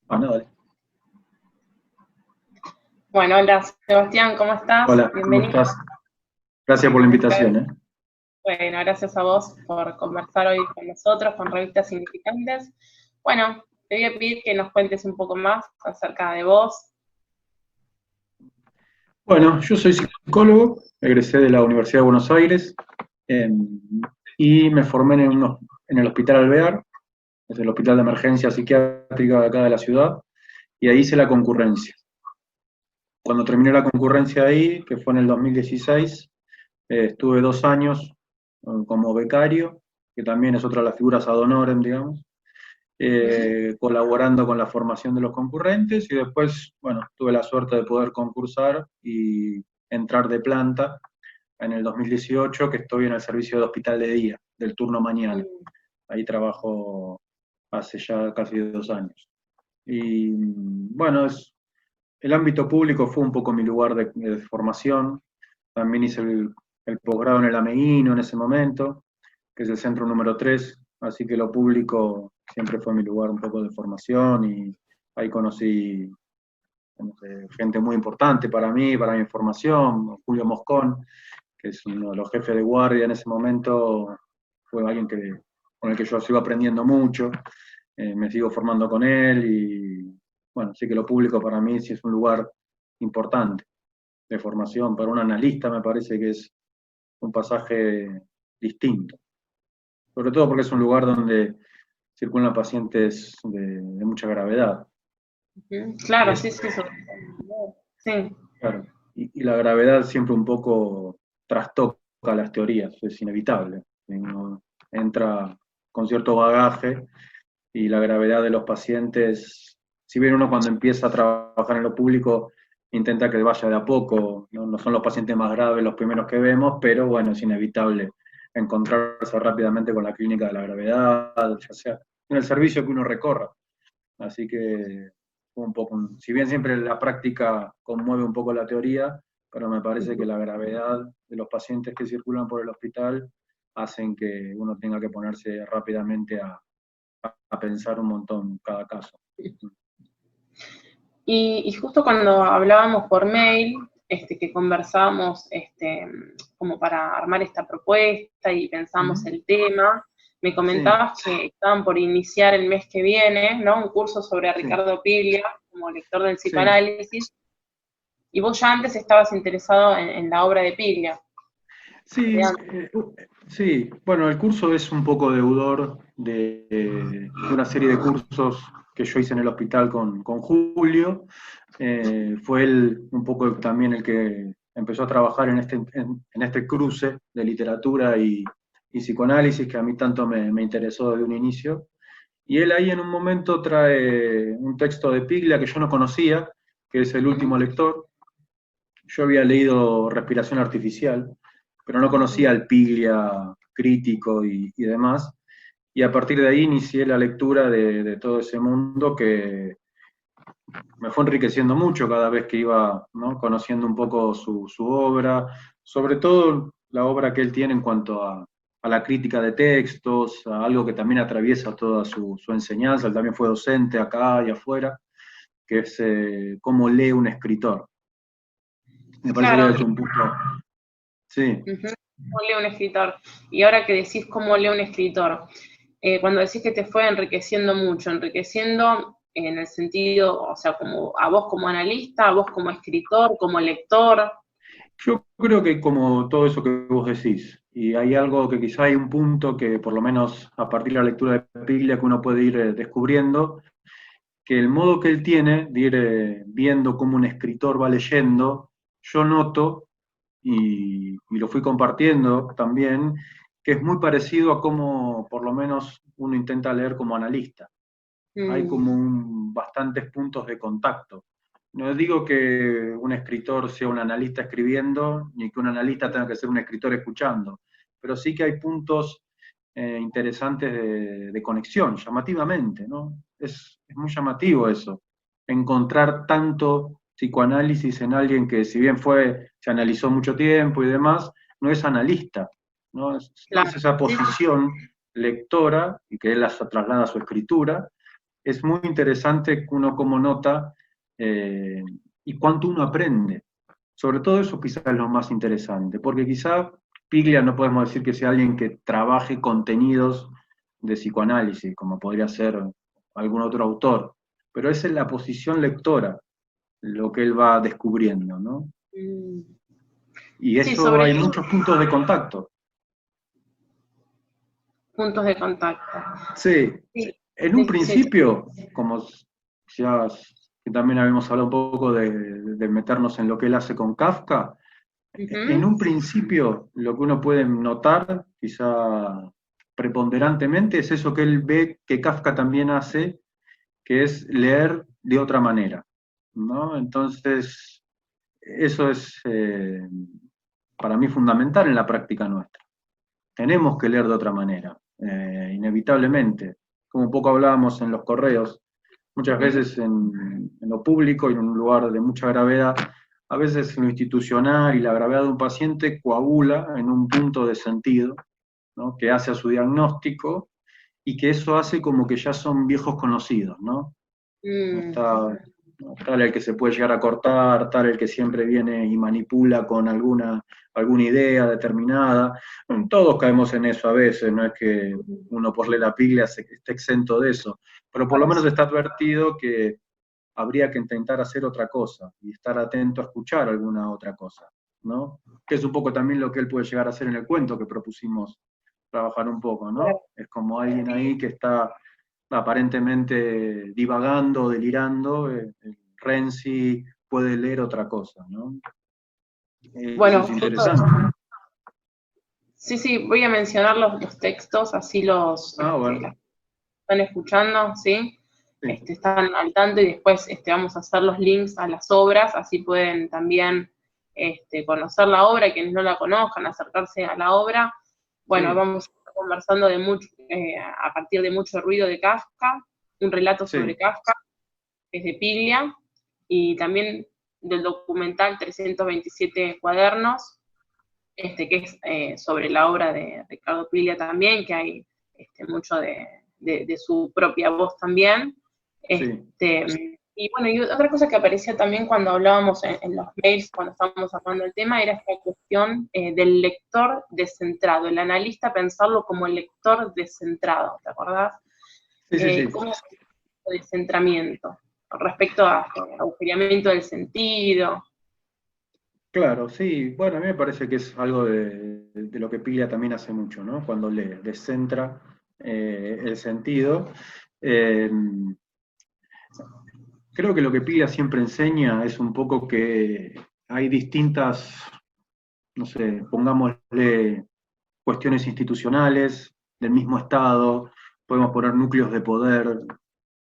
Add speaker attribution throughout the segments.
Speaker 1: Ah, no, dale.
Speaker 2: Bueno, hola Sebastián, ¿cómo estás?
Speaker 1: Hola, ¿cómo
Speaker 2: Bienvenido.
Speaker 1: estás? Gracias por la
Speaker 2: Bueno,
Speaker 1: invitación, ¿eh?
Speaker 2: bueno, gracias a vos por conversar hoy con nosotros, con Revistas Significantes. Bueno, te voy a pedir que nos cuentes un poco más acerca de vos.
Speaker 1: Bueno, yo soy psicólogo, egresé de la Universidad de Buenos Aires eh, y me formé en el Hospital Alvear, es el hospital de emergencia psiquiátrica de acá de la ciudad, y ahí hice la concurrencia. Cuando terminé la concurrencia ahí, que fue en el 2016, estuve 2 años como becario, que también es otra de las figuras ad honorem, digamos, colaborando con la formación de los concurrentes y después, bueno, tuve la suerte de poder concursar y entrar de planta en el 2018, que estoy en el servicio de hospital de día, del turno mañana.
Speaker 2: Mm.
Speaker 1: Ahí trabajo hace ya casi 2 años. Y bueno, el ámbito público fue un poco mi lugar de formación. También hice el posgrado en el AMEINO en ese momento, que es el centro número 3, así que lo público siempre fue mi lugar un poco de formación y ahí conocí gente muy importante para mi formación, Julio Moscón, que es uno de los jefes de guardia en ese momento, fue alguien con el que yo sigo aprendiendo mucho, me sigo formando con él y bueno, sí que lo público para mí sí es un lugar importante de formación. Para un analista me parece que es un pasaje distinto, sobre todo porque es un lugar donde circulan pacientes de mucha gravedad.
Speaker 2: Ujú.
Speaker 1: Y,
Speaker 2: Claro,
Speaker 1: es,
Speaker 2: sí, sí, sí.
Speaker 1: claro, y la gravedad siempre un poco trastoca las teorías, es inevitable. Uno entra con cierto bagaje y la gravedad de los pacientes, si bien uno cuando empieza a trabajar en lo público intenta que vaya de a poco, no, no son los pacientes más graves los primeros que vemos, pero bueno, es inevitable encontrarse rápidamente con la clínica de la gravedad, ya sea en el servicio que uno recorra. Así que un poco, si bien siempre la práctica conmueve un poco la teoría, pero me parece que la gravedad de los pacientes que circulan por el hospital hacen que uno tenga que ponerse rápidamente a pensar un montón cada caso.
Speaker 2: Y justo cuando hablábamos por mail, que conversábamos como para armar esta propuesta y pensamos
Speaker 1: Ujú.
Speaker 2: el tema, me
Speaker 1: Sí,
Speaker 2: comentabas que estaban por iniciar el mes que viene, ¿no? Un curso sobre
Speaker 1: sí,
Speaker 2: Ricardo Piglia como lector del
Speaker 1: sí.
Speaker 2: psicoanálisis, y vos ya antes estabas interesado en la obra de Piglia.
Speaker 1: Sí,
Speaker 2: De antes.
Speaker 1: sí, bueno, el curso es un poco deudor de una serie de cursos que yo hice en el hospital con Julio. Fue él un poco también el que empezó a trabajar en este cruce de literatura y psicoanálisis que a mí tanto me interesó desde un inicio. Y él ahí en un momento trae un texto de Piglia que yo no conocía, que es El último lector. Yo había leído Respiración Artificial, pero no conocía al Piglia crítico y demás. Y a partir de ahí inicié la lectura de todo ese mundo que me fue enriqueciendo mucho cada vez que iba, ¿no?, conociendo un poco su obra, sobre todo la obra que él tiene en cuanto a la crítica de textos, a algo que también atraviesa toda su enseñanza. Él también fue docente acá y afuera, que es cómo lee un escritor. Me parece que ha
Speaker 2: Claro,
Speaker 1: hecho un punto. Sí,
Speaker 2: uh-huh. ¿Cómo lee un escritor? Y ahora que decís cómo lee un escritor, cuando decís que te fue enriqueciendo mucho, enriqueciendo en el sentido, o sea, como a vos como analista, a vos como escritor, como lector.
Speaker 1: yo creo que como todo eso que vos decís, y hay algo que quizá hay un punto que por lo menos a partir de la lectura de Piglia que uno puede ir descubriendo, que el modo que él tiene de ir viendo cómo un escritor va leyendo, yo noto, y lo fui compartiendo también, que es muy parecido a cómo por lo menos uno intenta leer como analista. Hay
Speaker 2: Mm,
Speaker 1: como bastantes puntos de contacto. No digo que un escritor sea un analista escribiendo, ni que un analista tenga que ser un escritor escuchando, pero sí que hay puntos interesantes de conexión, llamativamente, ¿no? Es muy llamativo eso, encontrar tanto psicoanálisis en alguien que si bien se analizó mucho tiempo y demás, no es analista, ¿no? Es
Speaker 2: claro,
Speaker 1: esa
Speaker 2: sí, sí.
Speaker 1: posición lectora y que él la traslada a su escritura, es muy interesante uno como nota y cuánto uno aprende. Sobre todo eso quizás es lo más interesante, porque quizá Piglia no podemos decir que sea alguien que trabaje contenidos de psicoanálisis, como podría ser algún otro autor, pero esa es la posición lectora, lo que él va descubriendo, ¿no?
Speaker 2: Mm.
Speaker 1: Y
Speaker 2: Sí,
Speaker 1: eso
Speaker 2: sobre
Speaker 1: hay muchos puntos de contacto.
Speaker 2: puntos de contacto.
Speaker 1: Sí,
Speaker 2: Sí,
Speaker 1: en un
Speaker 2: sí, sí, sí.
Speaker 1: principio, como ya que también habíamos hablado un poco de meternos en lo que él hace con Kafka, en
Speaker 2: Ujú.
Speaker 1: un principio lo que uno puede notar, quizá preponderantemente, es eso que él ve que Kafka también hace, que es leer de otra manera, ¿no? Entonces, eso es para mí fundamental en la práctica nuestra. Tenemos que leer de otra manera, inevitablemente. Como un poco hablábamos en los correos, muchas
Speaker 2: Ujú.
Speaker 1: veces en lo público y en un lugar de mucha gravedad, a veces lo institucional y la gravedad de un paciente coagula en un punto de sentido, ¿no? Que hace a su diagnóstico y que eso hace como que ya son viejos conocidos, ¿no?
Speaker 2: Mm.
Speaker 1: Está, tal el que se puede llegar a cortar, tal el que siempre viene y manipula con alguna idea determinada. Bueno, todos caemos en eso a veces, no es que uno por leer la Piglia esté exento de eso, pero por lo menos está advertido que habría que intentar hacer otra cosa y estar atento a escuchar alguna otra cosa, ¿no? Que es un poco también lo que él puede llegar a hacer en el cuento que propusimos trabajar un poco, ¿no? Es como alguien ahí que está aparentemente divagando, delirando, Renzi puede leer otra cosa, ¿no? Eso
Speaker 2: Bueno,
Speaker 1: es
Speaker 2: justo,
Speaker 1: interesante.
Speaker 2: sí, sí, voy a mencionar los textos, así
Speaker 1: Ah,
Speaker 2: las
Speaker 1: bueno,
Speaker 2: están escuchando, ¿sí?
Speaker 1: sí,
Speaker 2: Están al tanto y después vamos a hacer los links a las obras, así pueden también conocer la obra, quienes no la conozcan, acercarse a la obra. Bueno,
Speaker 1: sí,
Speaker 2: vamos a estar conversando de mucho, a partir de Mucho ruido de Kafka, un relato sobre
Speaker 1: sí,
Speaker 2: Kafka, que es de Piglia, y también del documental 327 cuadernos, que es sobre la obra de Ricardo Piglia también, que hay mucho de su propia voz también.
Speaker 1: sí,
Speaker 2: Y bueno, y otra cosa que aparecía también cuando hablábamos en los mails, cuando estábamos hablando del tema, era esta cuestión del lector descentrado, el analista pensarlo como el lector descentrado, ¿te acordás?
Speaker 1: sí, sí, sí.
Speaker 2: ¿Cómo es el descentramiento? Con respecto a agujereamiento del sentido.
Speaker 1: Claro, sí. Bueno, a mí me parece que es algo de lo que Piglia también hace mucho, ¿no? Cuando le descentra el sentido. Eh, Creo que lo que Piglia siempre enseña es un poco que hay distintas, no sé, pongámosle cuestiones institucionales del mismo Estado, podemos poner núcleos de poder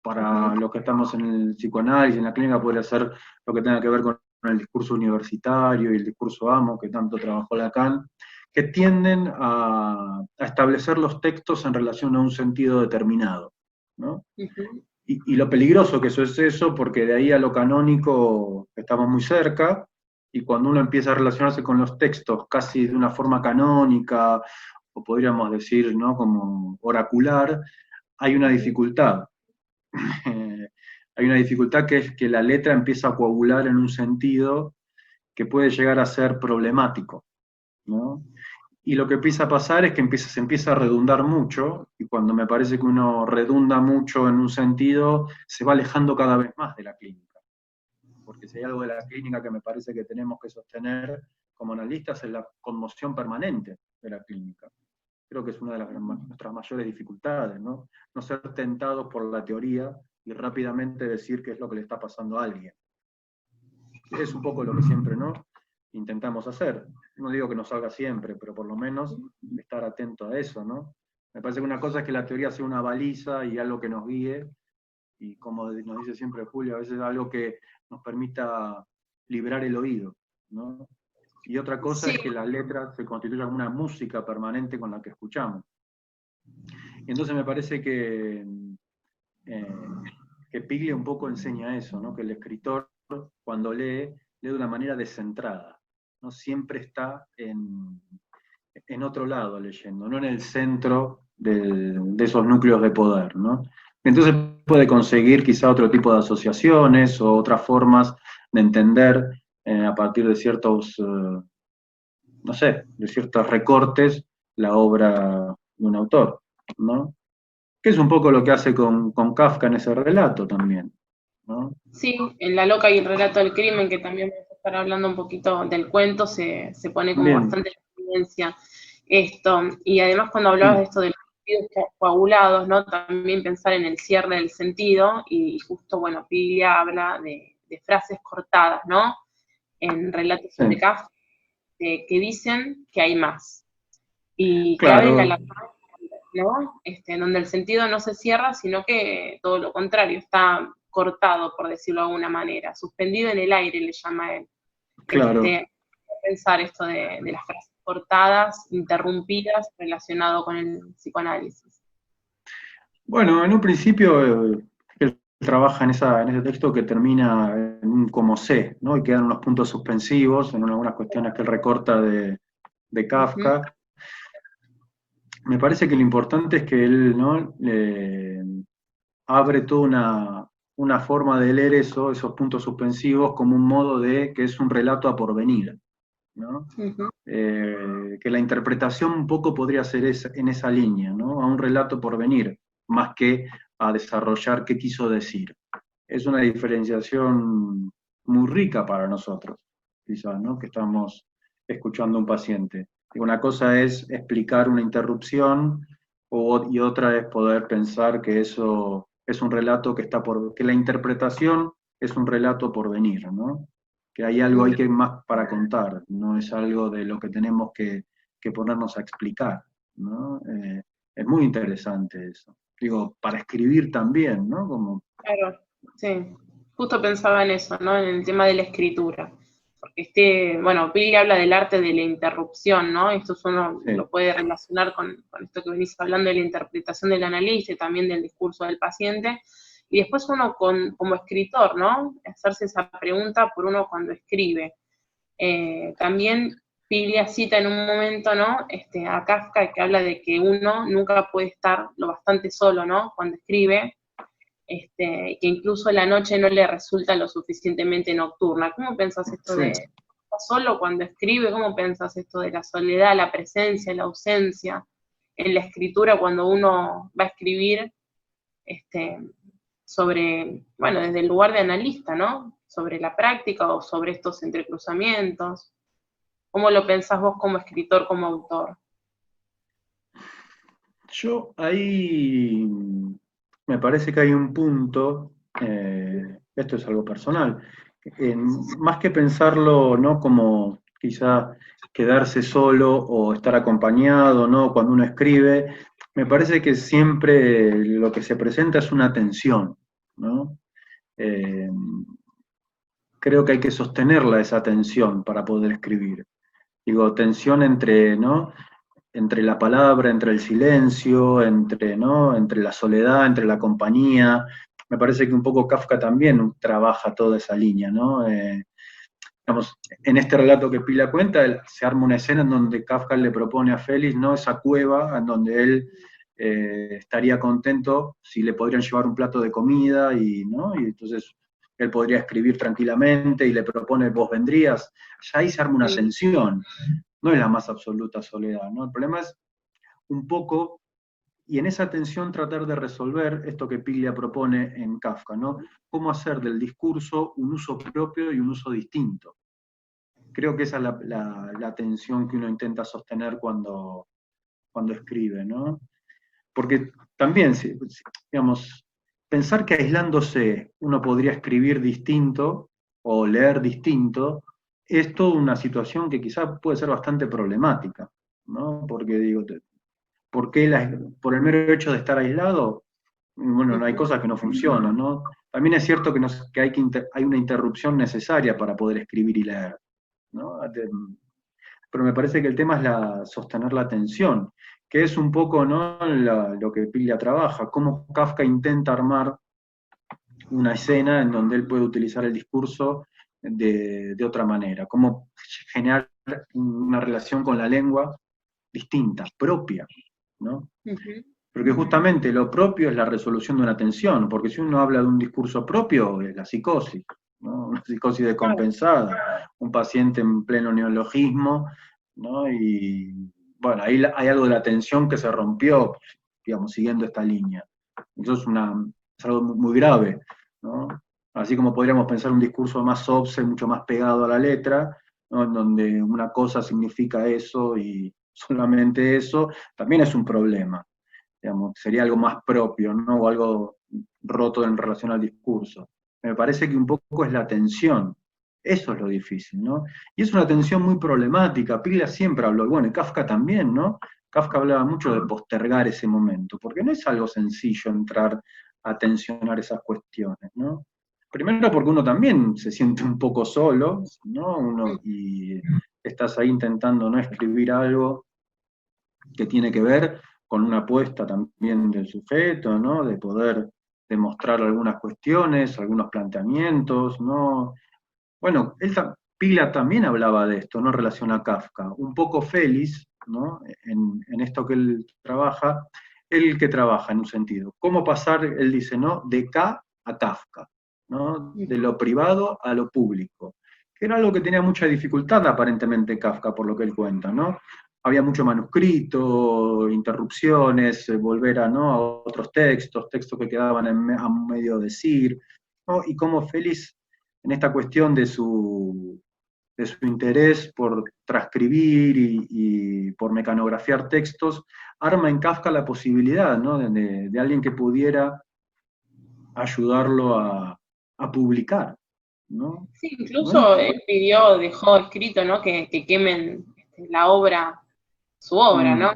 Speaker 1: para
Speaker 2: Ujú.
Speaker 1: los que estamos en el psicoanálisis, en la clínica podría ser lo que tenga que ver con el discurso universitario y el discurso amo, que tanto trabajó Lacan, que tienden a establecer los textos en relación a un sentido determinado, ¿no?
Speaker 2: Ujú.
Speaker 1: Y lo peligroso que eso es eso, porque de ahí a lo canónico estamos muy cerca, y cuando uno empieza a relacionarse con los textos casi de una forma canónica, o podríamos decir, ¿no? Como oracular, hay una
Speaker 2: Ujú.
Speaker 1: dificultad. Hay una dificultad que es que la letra empieza a coagular en un sentido que puede llegar a ser problemático, ¿no? Y lo que empieza a pasar es que se empieza a redundar mucho, y cuando me parece que uno redunda mucho en un sentido, se va alejando cada vez más de la clínica. Porque si hay algo de la clínica que me parece que tenemos que sostener como analistas es la conmoción permanente de la clínica. Creo que es una de nuestras mayores dificultades, ¿no? No ser tentados por la teoría y rápidamente decir qué es lo que le está pasando a alguien. Es un poco lo que siempre, ¿no? Intentamos hacer. No digo que nos salga siempre, pero por lo menos estar atento a eso, ¿no? Me parece que una cosa es que la teoría sea una baliza y algo que nos guíe, y como nos dice siempre Julio, a veces algo que nos permita liberar el oído, ¿no? Y otra cosa
Speaker 2: Sí,
Speaker 1: es que la letra se constituya como una música permanente con la que escuchamos. Y entonces me parece eh, que Piglia un poco enseña eso, ¿no? Que el escritor cuando lee de una manera descentrada, ¿no? Siempre está en otro lado leyendo, no en el centro de esos núcleos de poder, ¿no? Entonces puede conseguir quizá otro tipo de asociaciones o otras formas de entender a partir de ciertos, no sé, de ciertos recortes la obra de un autor, ¿no? Que es un poco lo que hace con Kafka en ese relato también, ¿no?
Speaker 2: Sí, en La loca y el relato del crimen, que también vamos a estar hablando un poquito del cuento, se pone como
Speaker 1: Bien,
Speaker 2: bastante en evidencia esto. Y además cuando hablabas de
Speaker 1: sí,
Speaker 2: esto de los sentidos coagulados, ¿no? También pensar en el cierre del sentido, y justo, bueno, Piglia habla de frases cortadas, ¿no? En relatos
Speaker 1: sí.
Speaker 2: sobre Kafka, que dicen que hay más, y que abren a
Speaker 1: Claro,
Speaker 2: la, ¿no? Donde el sentido no se cierra, sino que todo lo contrario, está cortado, por decirlo de alguna manera, suspendido en el aire, le llama él.
Speaker 1: claro.
Speaker 2: Pensar esto de las frases cortadas, interrumpidas, relacionado con el psicoanálisis.
Speaker 1: Bueno, en un principio él trabaja en ese texto que termina en un como C, ¿no? Y quedan unos puntos suspensivos en algunas cuestiones que él recorta de
Speaker 2: Ujú.
Speaker 1: Kafka. Me parece que lo importante es que él, ¿no? Abre toda una forma de leer eso, esos puntos suspensivos, como un modo de que es un relato a porvenir, ¿no?
Speaker 2: Ujú.
Speaker 1: Que la interpretación un poco podría ser en esa línea, ¿no? A un relato por venir, más que a desarrollar qué quiso decir. Es una diferenciación muy rica para nosotros, quizás, ¿no? Que estamos escuchando a un paciente. Una cosa es explicar una interrupción y otra es poder pensar que eso es un relato que está que la interpretación es un relato por venir, ¿no? Que hay algo ahí que más para contar, no es algo de lo que tenemos que ponernos a explicar, ¿no? Es muy interesante eso. Digo, para escribir también, ¿no? Como,
Speaker 2: Claro, sí. Justo pensaba en eso, ¿no? En el tema de la escritura. Porque bueno, Pili habla del arte de la interrupción, ¿no? Esto uno
Speaker 1: sí,
Speaker 2: lo puede relacionar con esto que venís hablando de la interpretación del analista y también del discurso del paciente. Y después uno como escritor, ¿no? Hacerse esa pregunta por uno cuando escribe. También Piglia cita en un momento, ¿no? A Kafka, que habla de que uno nunca puede estar lo bastante solo, ¿no? Cuando escribe, que incluso la noche no le resulta lo suficientemente nocturna. ¿Cómo pensás esto
Speaker 1: sí.
Speaker 2: de estar solo cuando escribe? ¿Cómo pensás esto de la soledad, la presencia, la ausencia en la escritura cuando uno va a escribir este, sobre, bueno, desde el lugar de analista, ¿no? Sobre la práctica o sobre estos entrecruzamientos. ¿Cómo lo pensás vos como escritor, como autor?
Speaker 1: Yo ahí me parece que hay un punto, esto es algo personal, más que pensarlo, ¿no? Como quizá quedarse solo o estar acompañado, ¿no? Cuando uno escribe, me parece que siempre lo que se presenta es una tensión, ¿no? Eh, Creo que hay que sostenerla esa tensión para poder escribir. Digo, tensión entre, ¿no? Entre la palabra, entre el silencio, entre, ¿no? Entre la soledad, entre la compañía. Me parece que un poco Kafka también trabaja toda esa línea, ¿no? Digamos, en este relato que Pila cuenta, se arma una escena en donde Kafka le propone a Félix, ¿no? Esa cueva en donde él estaría contento si le podrían llevar un plato de comida y, ¿no? Y entonces él podría escribir tranquilamente y le propone, vos vendrías. Ya ahí se arma una
Speaker 2: Mm.
Speaker 1: tensión, no es la más absoluta soledad, ¿no? El problema es un poco, y en esa tensión tratar de resolver esto que Piglia propone en Kafka, ¿no? Cómo hacer del discurso un uso propio y un uso distinto. Creo que esa es la tensión que uno intenta sostener cuando escribe, ¿no? Porque también, digamos, pensar que aislándose uno podría escribir distinto o leer distinto, es toda una situación que quizás puede ser bastante problemática, ¿no? Porque digo, ¿por qué por el mero hecho de estar aislado? Bueno, no hay
Speaker 2: Ujú.
Speaker 1: cosas que no funcionan, ¿no? También es cierto que hay una interrupción necesaria para poder escribir y leer, ¿no? Pero me parece que el tema es sostener la atención, que es un poco, ¿no? Lo que Piglia trabaja, cómo Kafka intenta armar una escena en donde él puede utilizar el discurso de otra manera, cómo generar una relación con la lengua distinta, propia, ¿no?
Speaker 2: Ujú.
Speaker 1: Porque justamente lo propio es la resolución de una tensión, porque si uno habla de un discurso propio, es la psicosis, ¿no? Una psicosis descompensada, un paciente en pleno neologismo, ¿no? Y bueno, ahí hay algo de la tensión que se rompió, digamos, siguiendo esta línea. Eso es algo muy grave, ¿no? Así como podríamos pensar un discurso más obse, mucho más pegado a la letra, ¿no? En donde una cosa significa eso y solamente eso, también es un problema. Digamos, sería algo más propio, ¿no? O algo roto en relación al discurso. Me parece que un poco es la tensión. Eso es lo difícil, ¿no? Y es una tensión muy problemática. Piglia siempre habló, y bueno, y Kafka también, ¿no? Kafka hablaba mucho de postergar ese momento, porque no es algo sencillo entrar a tensionar esas cuestiones, ¿no? Primero porque uno también se siente un poco solo, ¿no? Y estás ahí intentando no escribir algo que tiene que ver con una apuesta también del sujeto, ¿no? De poder demostrar algunas cuestiones, algunos planteamientos, ¿no? Bueno, Pila también hablaba de esto, ¿no? En relación a Kafka. Un poco Félix, ¿no? En esto que él trabaja, él que trabaja en un sentido. ¿Cómo pasar, él dice, ¿no? De K a Kafka, ¿no? De lo privado a lo público. Que era algo que tenía mucha dificultad aparentemente Kafka, por lo que él cuenta, ¿no? Había mucho manuscrito, interrupciones, volver a, ¿no? a otros textos, textos que quedaban a medio decir, ¿no? Y cómo Félix en esta cuestión de su interés por transcribir y por mecanografiar textos, arma en Kafka la posibilidad, ¿no? de alguien que pudiera ayudarlo a publicar, ¿no?
Speaker 2: Sí,
Speaker 1: ¿No?
Speaker 2: incluso él pidió, dejó escrito, ¿no? Que quemen la obra, su obra, ¿no?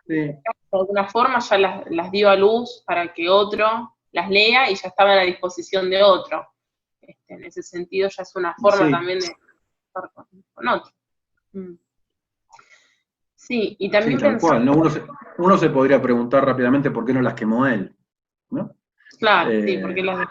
Speaker 1: Sí,
Speaker 2: De alguna forma ya las dio a luz para que otro las lea y ya estaban a disposición de otro. En ese sentido ya es una forma
Speaker 1: sí,
Speaker 2: también de estar con otro. Mm. Sí, y
Speaker 1: sí,
Speaker 2: también
Speaker 1: tal cual,
Speaker 2: pensando,
Speaker 1: ¿no? Uno se podría preguntar rápidamente por qué no las quemó él, ¿no?
Speaker 2: claro, sí,
Speaker 1: Eh,
Speaker 2: porque las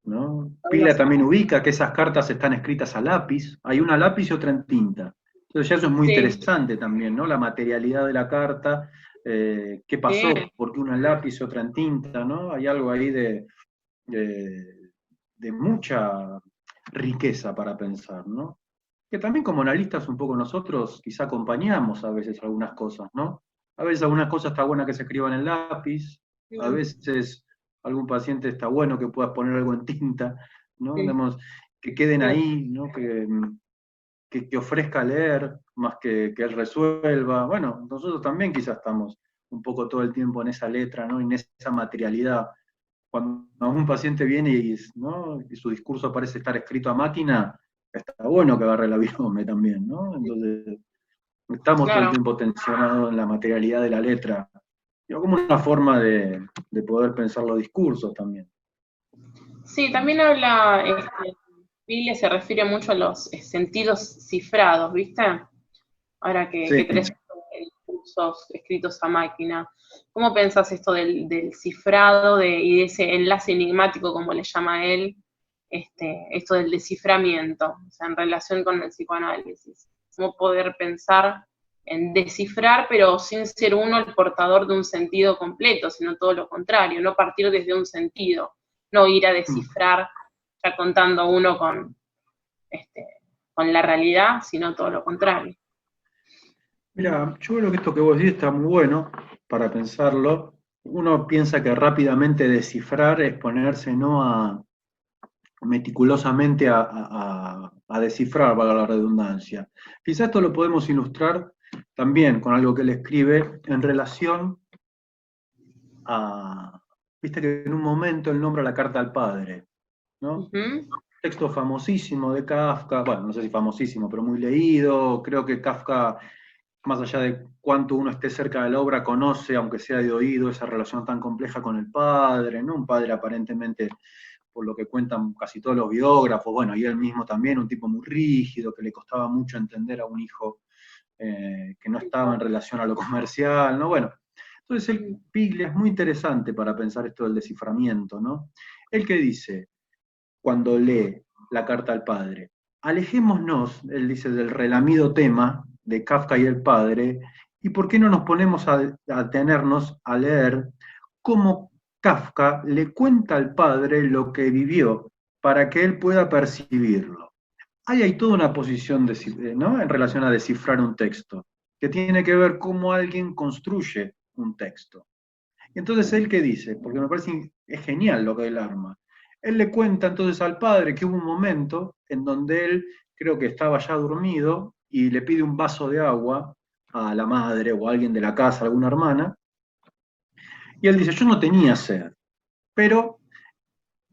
Speaker 1: ¿No? Pila
Speaker 2: algunas
Speaker 1: también ubica que esas cartas están escritas a lápiz, hay una a lápiz y otra en tinta. Entonces ya eso es muy
Speaker 2: sí,
Speaker 1: interesante también, ¿no? La materialidad de la carta, qué
Speaker 2: sí,
Speaker 1: pasó, por qué una en lápiz y otra en tinta, ¿no? Hay algo ahí de mucha riqueza para pensar, ¿no? Que también como analistas un poco nosotros quizá acompañamos a veces algunas cosas, ¿no? A veces algunas cosas está buena que se escriban en lápiz, a
Speaker 2: mm,
Speaker 1: veces algún paciente está bueno que puedas poner algo en tinta, ¿no?
Speaker 2: sí,
Speaker 1: Digamos, que queden
Speaker 2: sí.
Speaker 1: ahí, ¿no? Que ofrezca leer más que él resuelva. Bueno, nosotros también quizás estamos un poco todo el tiempo en esa letra, ¿no? En esa materialidad. Cuando un paciente viene ¿no? y su discurso parece estar escrito a máquina, está bueno que agarre la virome también, ¿no? Entonces, estamos todo el
Speaker 2: Claro.
Speaker 1: tiempo tensionados en la materialidad de la letra, pero como una forma de poder pensar los discursos también.
Speaker 2: Sí, también habla, Biblia se refiere mucho a los sentidos cifrados, ¿viste? Ahora que
Speaker 1: Sí,
Speaker 2: tenés discursos escritos a máquina. ¿Cómo pensás esto del cifrado y de ese enlace enigmático, como le llama él, esto del desciframiento, o sea, en relación con el psicoanálisis? ¿Cómo poder pensar en descifrar, pero sin ser uno el portador de un sentido completo, sino todo lo contrario, no partir desde un sentido, no ir a descifrar ya contando uno este, con la realidad, sino todo lo contrario?
Speaker 1: mira, yo creo que esto que vos decís está muy bueno para pensarlo. Uno piensa que rápidamente descifrar es ponerse ¿no? meticulosamente a descifrar, valga la redundancia. Quizás esto lo podemos ilustrar también con algo que él escribe en relación a, viste que en un momento él nombra la carta al padre, ¿no?
Speaker 2: Ujú.
Speaker 1: Texto famosísimo de Kafka, bueno, no sé si famosísimo, pero muy leído. Creo que Kafka, más allá de cuánto uno esté cerca de la obra, conoce, aunque sea de oído, esa relación tan compleja con el padre, ¿no? Un padre aparentemente, por lo que cuentan casi todos los biógrafos, bueno, y él mismo también, un tipo muy rígido, que le costaba mucho entender a un hijo que no estaba en relación a lo comercial, ¿no? Bueno, entonces el Piglia es muy interesante para pensar esto del desciframiento, ¿no? El que dice, cuando lee la carta al padre, alejémonos, él dice, del relamido tema de Kafka y el padre, ¿Y por qué no nos ponemos a tenernos a leer cómo Kafka le cuenta al padre lo que vivió para que él pueda percibirlo? Ahí hay toda una posición ¿no? En relación a descifrar un texto, que tiene que ver cómo alguien construye un texto. Entonces, ¿él qué dice? Porque me parece es genial lo que él arma. Él le cuenta entonces al padre que hubo un momento en donde él creo que estaba ya dormido y le pide un vaso de agua a la madre o a alguien de la casa, alguna hermana, y él dice, yo no tenía sed, pero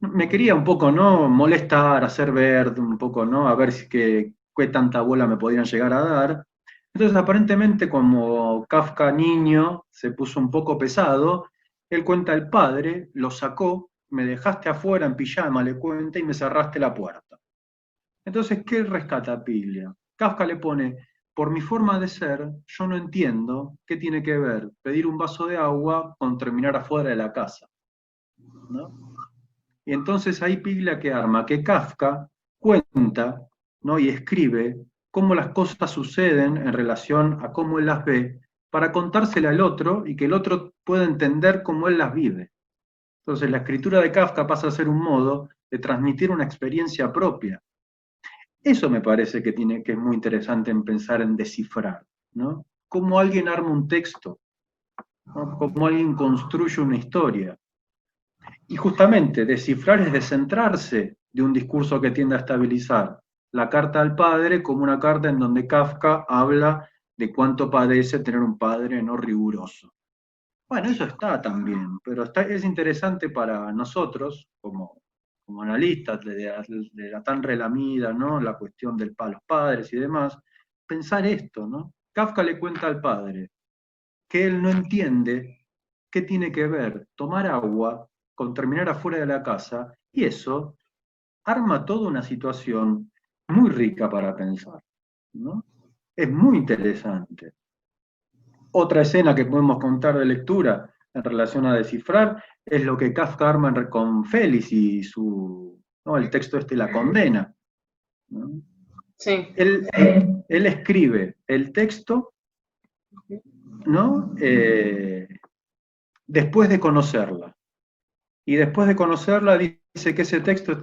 Speaker 1: me quería un poco, ¿no? Molestar, hacer ver un poco, ¿no? A ver si qué tanta bola me podían llegar a dar. Entonces, aparentemente, como Kafka niño se puso un poco pesado, él cuenta al padre, lo sacó, me dejaste afuera en pijama, le cuenta, y me cerraste la puerta. Entonces, ¿qué rescata Piglia? Kafka le pone, por mi forma de ser, yo no entiendo qué tiene que ver pedir un vaso de agua con terminar afuera de la casa, ¿no? Y entonces ahí Piglia que arma, que Kafka cuenta, ¿no? Y escribe cómo las cosas suceden en relación a cómo él las ve, para contársela al otro y que el otro pueda entender cómo él las vive. Entonces la escritura de Kafka pasa a ser un modo de transmitir una experiencia propia. Eso me parece que es muy interesante en pensar en descifrar, ¿no? Cómo alguien arma un texto, ¿no? Cómo alguien construye una historia. Y justamente descifrar es descentrarse de un discurso que tiende a estabilizar la carta al padre como una carta en donde Kafka habla de cuánto padece tener un padre no riguroso. Bueno, eso está también, pero es interesante para nosotros, como analistas de la tan relamida, ¿no? La cuestión los padres y demás, pensar esto, ¿no? Kafka le cuenta al padre que él no entiende qué tiene que ver tomar agua con terminar afuera de la casa, y eso arma toda una situación muy rica para pensar, ¿no? Es muy interesante. Otra escena que podemos contar de lectura en relación a descifrar es lo que Kafka arma con Félix y ¿no? El texto La condena, ¿no?
Speaker 2: Sí.
Speaker 1: Él escribe el texto, ¿no? Después de conocerla. Y después de conocerla dice que ese texto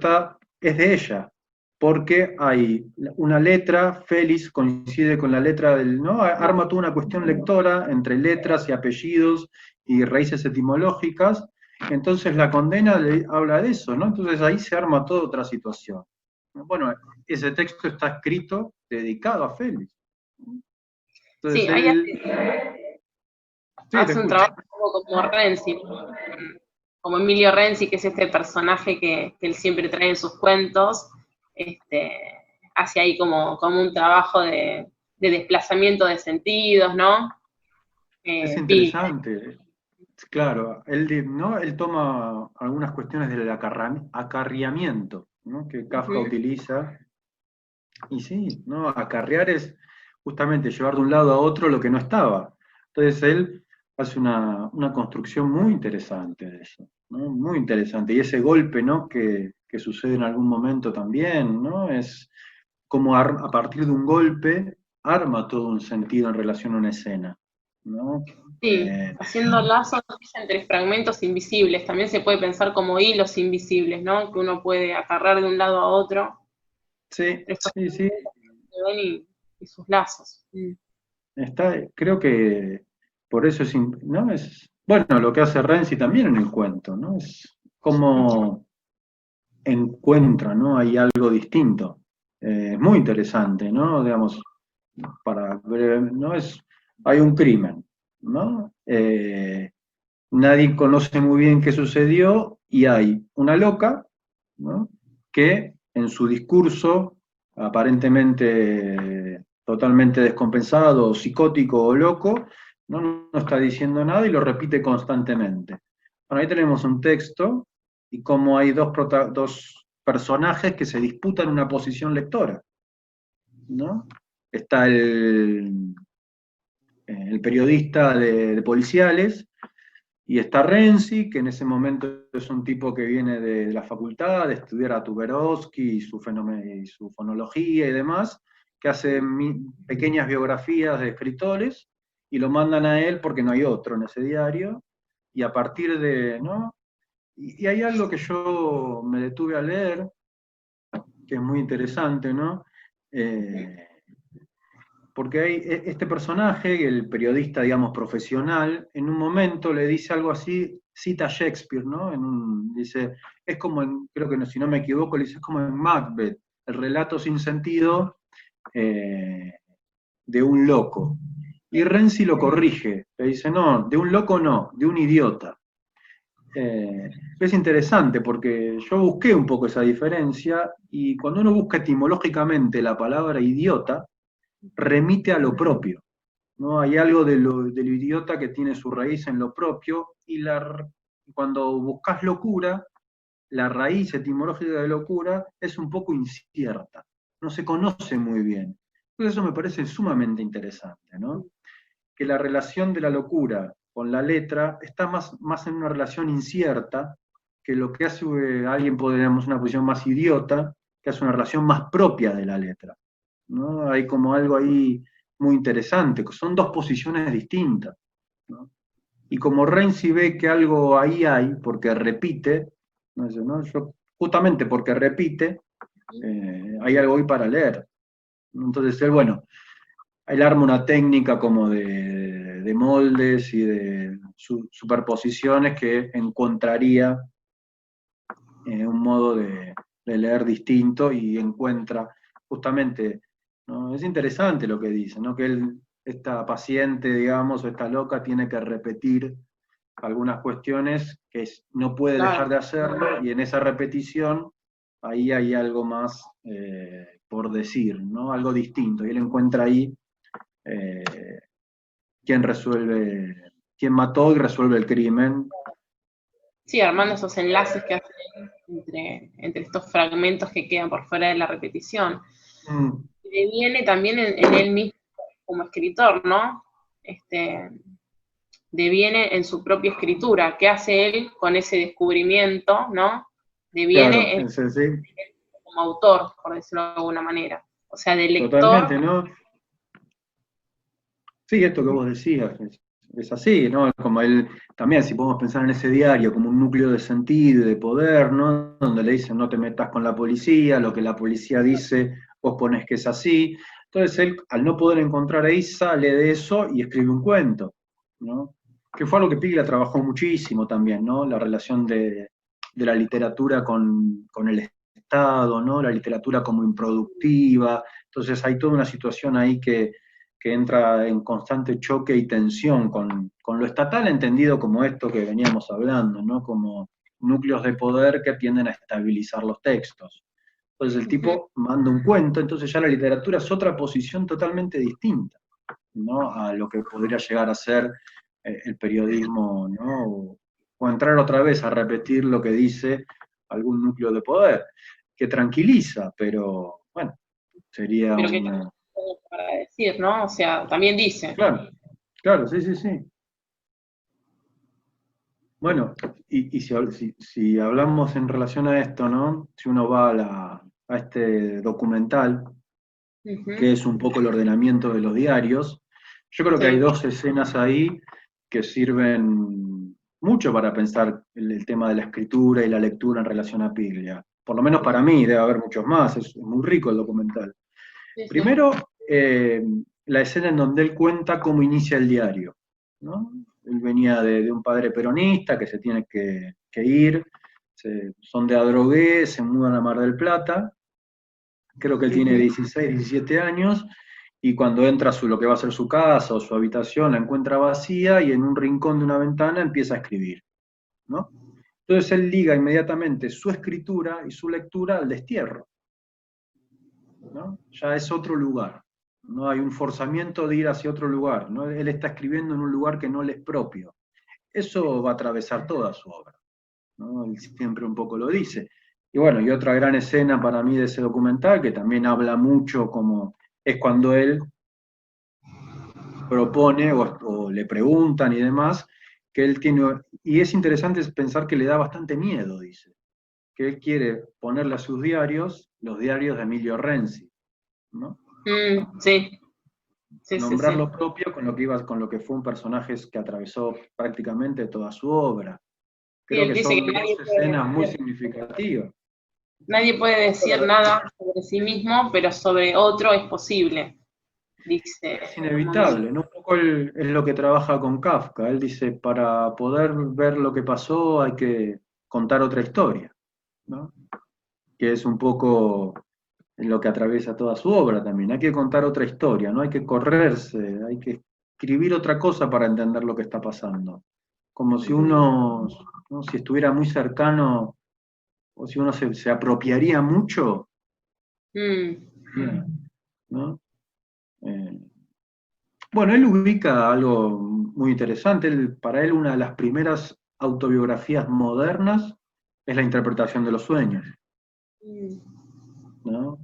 Speaker 1: es de ella, porque hay una letra, Félix coincide con la letra ¿no? Arma toda una cuestión lectora entre letras y apellidos y raíces etimológicas, entonces la condena habla de eso, ¿no? Entonces ahí se arma toda otra situación. Bueno, ese texto está escrito dedicado a Félix. Entonces
Speaker 2: Sí, ahí
Speaker 1: Sí, te
Speaker 2: hace un
Speaker 1: escucho.
Speaker 2: trabajo un poco como Renzi, como Emilio Renzi, que es este personaje que él siempre trae en sus cuentos, hace ahí como un trabajo de desplazamiento de sentidos, ¿no?
Speaker 1: Es
Speaker 2: Pil.
Speaker 1: interesante. Claro, ¿no? Él toma algunas cuestiones del acarriamiento, ¿no? Que Kafka utiliza, y sí, ¿no? Acarrear es justamente llevar de un lado a otro lo que no estaba. Entonces él hace una construcción muy interesante de eso, ¿no? Muy interesante. Y ese golpe, ¿no? Que sucede en algún momento también, ¿no? Es como a partir de un golpe arma todo un sentido en relación a una escena, ¿no?
Speaker 2: Sí, haciendo lazos entre fragmentos invisibles. También se puede pensar como hilos invisibles, ¿no? Que uno puede agarrar de un lado a otro
Speaker 1: Sí,
Speaker 2: entre estos
Speaker 1: sí, sí.
Speaker 2: que ven y sus lazos.
Speaker 1: Creo que por eso ¿no? Bueno, lo que hace Renzi también en el cuento, ¿no? Es como encuentra, ¿no? Hay algo distinto. Es muy interesante, ¿no? Digamos, ¿no? Hay un crimen, ¿no? Nadie conoce muy bien qué sucedió y hay una loca, ¿no? Que en su discurso, aparentemente totalmente descompensado, psicótico o loco, no está diciendo nada y lo repite constantemente. Bueno, ahí tenemos un texto y cómo hay dos personajes que se disputan una posición lectora, ¿no? Está el periodista de policiales, y está Renzi, que en ese momento es un tipo que viene de la facultad, de estudiar a Tuberovsky y su fonología y demás, que hace pequeñas biografías de escritores, y lo mandan a él porque no hay otro en ese diario, y a partir de, ¿no? Y hay algo que yo me detuve a leer, que es muy interesante, ¿no? Porque hay este personaje, el periodista, digamos, profesional, en un momento le dice algo así, cita a Shakespeare, ¿no? Dice, es como creo que no, si no me equivoco, le dice, es como en Macbeth, el relato sin sentido de un loco. Y Renzi lo corrige, le dice, no, de un loco no, de un idiota. Es interesante porque yo busqué un poco esa diferencia y cuando uno busca etimológicamente la palabra idiota, remite a lo propio, ¿no? Hay algo del idiota que tiene su raíz en lo propio y cuando buscas locura, la raíz etimológica de locura es un poco incierta, no se conoce muy bien. Entonces eso me parece sumamente interesante, ¿no? Que la relación de la locura con la letra está más en una relación incierta que lo que hace alguien, podríamos, una posición más idiota, que hace una relación más propia de la letra, ¿no? Hay como algo ahí muy interesante, que son dos posiciones distintas, ¿no? Y como Renzi ve que algo ahí hay, porque repite, ¿no? Justamente porque repite, hay algo ahí para leer. Entonces él, bueno, él arma una técnica como de moldes y de superposiciones que encontraría un modo de leer distinto y encuentra justamente, ¿no? Es interesante lo que dice, ¿no? Que esta paciente, digamos, o esta loca tiene que repetir algunas cuestiones que no puede dejar de hacerlo y en esa repetición ahí hay algo más por decir, ¿no? Algo distinto. Y él encuentra ahí eh, quién mató y resuelve el crimen.
Speaker 2: Sí, armando esos enlaces que hacen entre estos fragmentos que quedan por fuera de la repetición.
Speaker 1: Mm.
Speaker 2: Y viene también en él mismo como escritor, ¿no? Deviene en su propia escritura. ¿Qué hace él con ese descubrimiento, ¿no?
Speaker 1: Claro,
Speaker 2: Deviene
Speaker 1: sí,
Speaker 2: como autor, por decirlo de alguna manera. O sea, de lector.
Speaker 1: totalmente, ¿no? Sí, esto que vos decías, es así, ¿no? Como él, también si podemos pensar en ese diario como un núcleo de sentido y de poder, ¿no? Donde le dicen no te metas con la policía, lo que la policía dice, vos pones que es así. Entonces él, al no poder encontrar ahí, sale de eso y escribe un cuento, ¿no? Que fue algo que Piglia trabajó muchísimo también, ¿no? La relación de la literatura con el Estado, ¿no? La literatura como improductiva. Entonces hay toda una situación ahí que entra en constante choque y tensión con lo estatal, entendido como esto que veníamos hablando, ¿no? Como núcleos de poder que tienden a estabilizar los textos. Entonces el tipo manda un cuento, entonces ya la literatura es otra posición totalmente distinta, ¿no? A lo que podría llegar a ser el periodismo, ¿no? O entrar otra vez a repetir lo que dice algún núcleo de poder, que tranquiliza, pero bueno, sería
Speaker 2: Pero que
Speaker 1: una...
Speaker 2: para decir, ¿no? O sea, también dice.
Speaker 1: Claro, claro, sí, sí, sí. Bueno, y si hablamos en relación a esto, ¿no? Si uno va a este documental, que es un poco el ordenamiento de los diarios, yo creo que hay
Speaker 2: Sí.
Speaker 1: dos escenas ahí que sirven mucho para pensar el tema de la escritura y la lectura en relación a Piglia. Por lo menos para mí, debe haber muchos más, es muy rico el documental.
Speaker 2: Sí, sí.
Speaker 1: Primero, la escena en donde él cuenta cómo inicia el diario, ¿no? Él venía de un padre peronista que se tiene que ir, son de Adrogué, se mudan a Mar del Plata, creo que él tiene 16, 17 años, y cuando entra a lo que va a ser su casa o su habitación, la encuentra vacía y en un rincón de una ventana empieza a escribir, ¿no? Entonces él liga inmediatamente su escritura y su lectura al destierro, ¿no? Ya es otro lugar, no hay un forzamiento de ir hacia otro lugar, ¿no? Él está escribiendo en un lugar que no le es propio. Eso va a atravesar toda su obra, ¿no? Él siempre un poco lo dice. Y bueno, y otra gran escena para mí de ese documental, que también habla mucho como es cuando él propone o le preguntan y demás, que él tiene, y es interesante pensar que le da bastante miedo, dice, que él quiere ponerle a sus diarios los diarios de Emilio Renzi, ¿no?
Speaker 2: Sí. Sí, sí,
Speaker 1: nombrar
Speaker 2: sí.
Speaker 1: lo propio con lo que fue un personaje que atravesó prácticamente toda su obra.
Speaker 2: Sí,
Speaker 1: Creo
Speaker 2: él
Speaker 1: que
Speaker 2: dice que
Speaker 1: son dos escenas muy significativas.
Speaker 2: nadie puede decir nada sobre sí mismo, pero sobre otro es posible, dice
Speaker 1: Es
Speaker 2: en un momento.
Speaker 1: inevitable, ¿no? Un poco es lo que trabaja con Kafka. Él dice, para poder ver lo que pasó hay que contar otra historia, ¿no? Que es un poco lo que atraviesa toda su obra también. Hay que contar otra historia, no hay que correrse, hay que escribir otra cosa para entender lo que está pasando. Como si uno, ¿no? Si estuviera muy cercano, o si uno se apropiaría mucho,
Speaker 2: Mm,
Speaker 1: ¿no? Eh, bueno, él ubica algo muy interesante. Para él, una de las primeras autobiografías modernas es la interpretación de los sueños,
Speaker 2: mm.
Speaker 1: ¿no?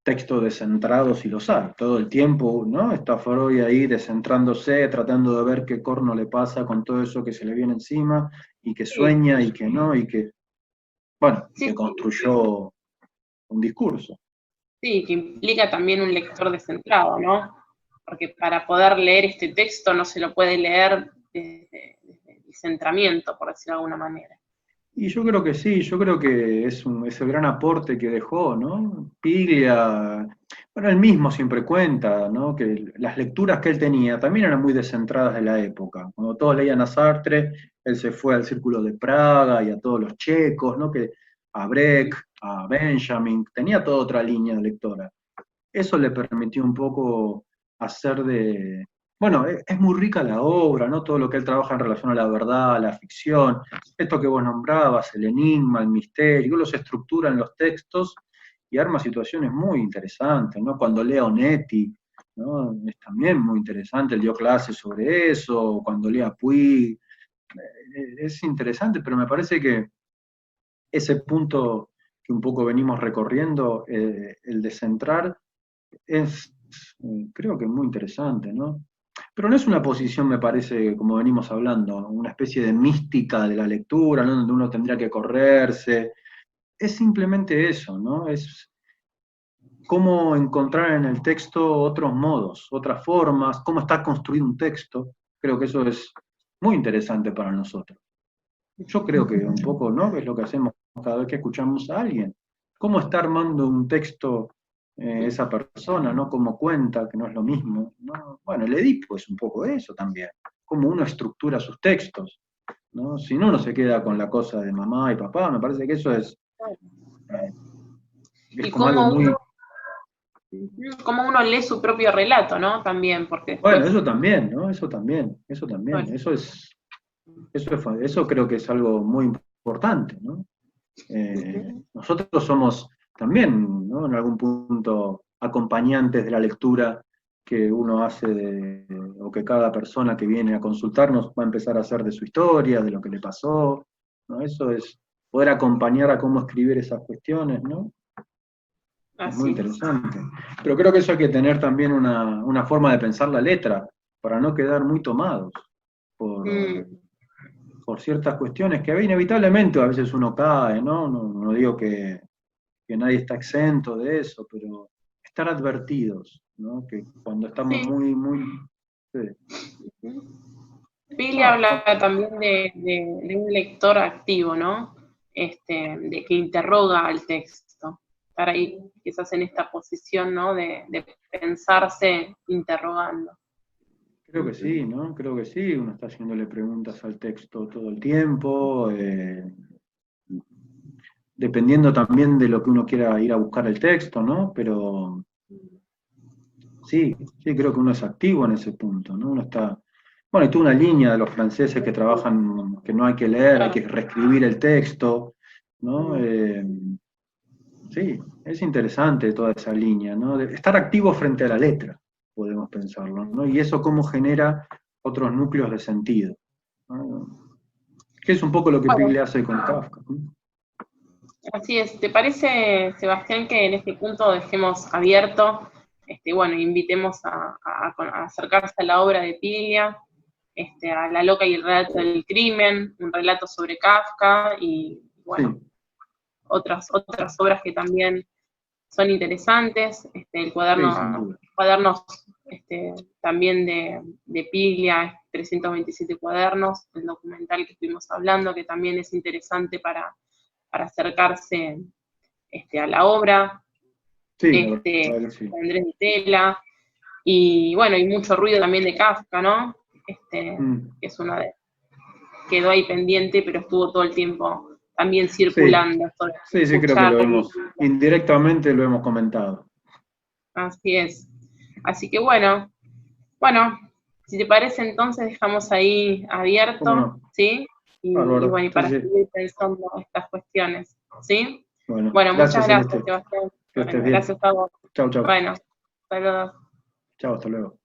Speaker 1: Textos descentrados y los hay, todo el tiempo, ¿no? Está Freud ahí descentrándose, tratando de ver qué corno le pasa con todo eso que se le viene encima, y que
Speaker 2: Sí,
Speaker 1: sueña y que no, y que, bueno,
Speaker 2: sí,
Speaker 1: que
Speaker 2: sí,
Speaker 1: construyó un discurso.
Speaker 2: sí, que implica también un lector descentrado, ¿no? Porque para poder leer este texto no se lo puede leer desde el centramiento, por decirlo de alguna manera.
Speaker 1: Y yo creo que sí, yo creo que es el gran aporte que dejó, ¿no? Piglia, bueno, él mismo siempre cuenta, ¿no? Que las lecturas que él tenía también eran muy descentradas de la época. Cuando todos leían a Sartre, él se fue al Círculo de Praga y a todos los checos, ¿no? Que a Brecht, a Benjamin, tenía toda otra línea de lectora. Eso le permitió un poco hacer de... Bueno, es muy rica la obra, ¿no? Todo lo que él trabaja en relación a la verdad, a la ficción, esto que vos nombrabas, el enigma, el misterio, los estructura en los textos y arma situaciones muy interesantes, ¿no? Cuando lea Onetti, ¿no? Es también muy interesante, él dio clases sobre eso, cuando lea Puig, es interesante, pero me parece que ese punto que un poco venimos recorriendo, el de centrar, es, creo que muy interesante, ¿no? Pero no es una posición, me parece, como venimos hablando, una especie de mística de la lectura, ¿no? Donde uno tendría que correrse. Es simplemente eso, ¿no? Es cómo encontrar en el texto otros modos, otras formas, cómo está construido un texto. Creo que eso es muy interesante para nosotros. Yo creo que un poco, ¿no? Es lo que hacemos cada vez que escuchamos a alguien. ¿Cómo está armando un texto esa persona, ¿no? Cómo cuenta, que no es lo mismo, ¿no? Bueno, el Edipo es un poco eso también. Cómo uno estructura sus textos, ¿no? Si no, uno se queda con la cosa de mamá y papá. Me parece que eso eh, es
Speaker 2: Y
Speaker 1: como algo muy...
Speaker 2: cómo uno lee su propio relato, ¿no? También, porque
Speaker 1: Bueno,
Speaker 2: después,
Speaker 1: eso también, ¿no? Eso también, eso también.
Speaker 2: bueno,
Speaker 1: Eso creo que es algo muy importante, ¿no? Nosotros somos también, ¿no? En algún punto, acompañantes de la lectura que uno hace o que cada persona que viene a consultarnos va a empezar a hacer de su historia, de lo que le pasó, ¿no? Eso es poder acompañar a cómo escribir esas cuestiones, ¿no? Es muy
Speaker 2: así es.
Speaker 1: interesante. Pero creo que eso hay que tener también una forma de pensar la letra, para no quedar muy tomados por,
Speaker 2: Mm,
Speaker 1: por ciertas cuestiones que inevitablemente a veces uno cae, ¿no? No digo que nadie está exento de eso, pero estar advertidos, ¿no? Que cuando estamos
Speaker 2: sí.
Speaker 1: muy, muy... Sí.
Speaker 2: Billy
Speaker 1: Ah,
Speaker 2: habla también de un lector activo, ¿no? De que interroga al texto. Estar ahí quizás en esta posición, ¿no? De pensarse interrogando.
Speaker 1: creo que sí, ¿no? Creo que sí, uno está haciéndole preguntas al texto todo el tiempo, dependiendo también de lo que uno quiera ir a buscar el texto, ¿no? Pero sí, sí, creo que uno es activo en ese punto, ¿no? Uno está... Bueno, y tú una línea de los franceses que trabajan, que no hay que leer, hay
Speaker 2: Claro.
Speaker 1: que reescribir el texto, ¿no? Sí, es interesante toda esa línea, ¿no? De estar activo frente a la letra, podemos pensarlo, ¿no? Y eso cómo genera otros núcleos de sentido, ¿no? Que es un poco lo que
Speaker 2: Bueno,
Speaker 1: Piglia hace con Kafka, ¿no?
Speaker 2: así es. ¿Te parece, Sebastián, que en este punto dejemos abierto, bueno, invitemos a acercarse a la obra de Piglia, a La loca y el relato del crimen, un relato sobre Kafka y,
Speaker 1: Sí,
Speaker 2: bueno, otras obras que también son interesantes,
Speaker 1: sí, sin duda.
Speaker 2: cuadernos también de Piglia, 327 cuadernos, el documental que estuvimos hablando, que también es interesante para acercarse a la obra,
Speaker 1: Sí, la verdad que sí.
Speaker 2: Andrés de Tela, y bueno, y mucho ruido también de Kafka, ¿no? Que es una de, quedó ahí pendiente, pero estuvo todo el tiempo también circulando.
Speaker 1: Sí, creo que lo hemos, indirectamente lo hemos comentado.
Speaker 2: Así es. Así que bueno, si te parece entonces dejamos ahí abierto,
Speaker 1: No?
Speaker 2: ¿sí? Y bueno, y para seguir pensando estas cuestiones, ¿sí? Bueno, muchas gracias, Sebastián.
Speaker 1: Que estés bien.
Speaker 2: Gracias a vos.
Speaker 1: Chau.
Speaker 2: Bueno, saludos.
Speaker 1: Chao, hasta luego.